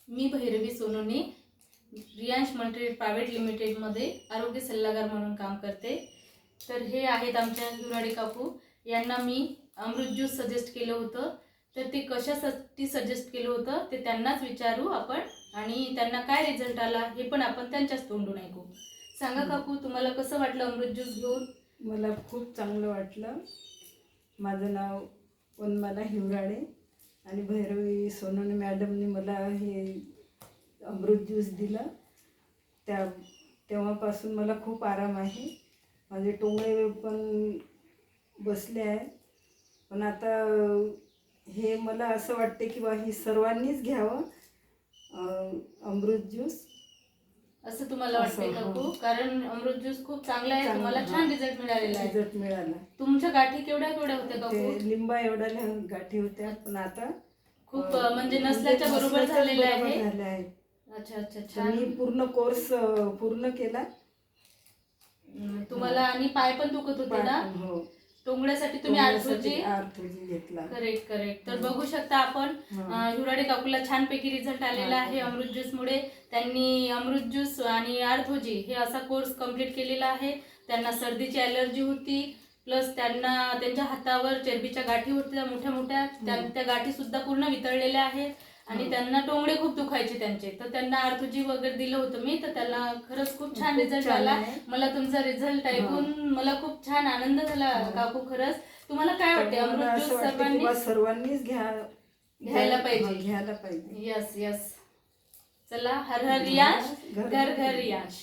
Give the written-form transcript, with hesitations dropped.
मी Bhairavi Sonone Riyansh multitrade private लिमिटेडमध्ये आरोग्य सल्लागार म्हणून काम करते. तर हे आहेत आमच्या हिवराडे काकू. यांना मी अमृत ज्यूस सजेस्ट केलं होतं. तर ते कशासाठी सजेस्ट केलं होतं ते त्यांनाच विचारू आपण, आणि त्यांना काय रिझल्ट आला हे पण आपण त्यांच्याच तोंडून ऐकू. सांगा काकू, तुम्हाला कसं वाटलं अमृत ज्यूस घेऊन? मला खूप चांगलं वाटलं. माझं नाव वनमाला हिवराडे आणि भैरवी सोनोने मॅडमने मला हे अमृत ज्यूस दिलं. तेव्हापासून मला खूप आराम आहे. माझे टोंगळे पण बसले आहेत. पण आता हे मला असं वाटते की हे सर्वांनीच घ्यावं अमृत ज्यूस. असं तुम्हाला वाटतंय काकू? कारण अमृत ज्यूस खूप चांगला आहे, तुम्हाला छान रिझल्ट मिळालेला आहे. रिझल्ट मिळाला. तुमच्या गाठी केवढ्या केवढ्या होत्या काकू? लिंबा एवढ्या गाठी होत्या, पण आता खूप म्हणजे नसल्याच्या बरोबर झालेल्या आहे. आहे. अच्छा अच्छा, छान. मी पूर्ण कोर्स पूर्ण केला. तुम्हाला आणि पाय पण दुखत होते ना? हो. टोंगळ्यासाठी तुम्ही आर्थोजी घेतला. Correct correct. तर बघू शकता आपण हिवराडे काकूला छानपैकी रिझल्ट आलेला आहे अमृत ज्यूस मुळे. त्यांनी अमृत ज्यूस आणि आर्थोजी हे असा कोर्स कंप्लीट केलेला आहे. त्यांना सर्दीची ॲलर्जी होती, प्लस त्यांना त्यांच्या हातावर चरबीच्या गाठी होत्या मोठ्या मोठ्या, त्या गाठी सुद्धा पूर्ण वितळलेल्या आहेत. आणि त्यांना टोंगळे खूप दुखायचे त्यांचे. तर त्यांना आर्थोजी वगैरे दिलं होतं मी, तर त्याला खरंच खूप छान रिझल्ट आला. मला तुमचा रिझल्ट ऐकून मला खूप छान आनंद झाला काकू. खरंच तुम्हाला काय वाटते अमृत ज्यूस सर्वांनीच घ्यायला पाहिजे? घ्यायला पाहिजे. Yes yes. चला, हर हर रियांश, घर घर रियांश.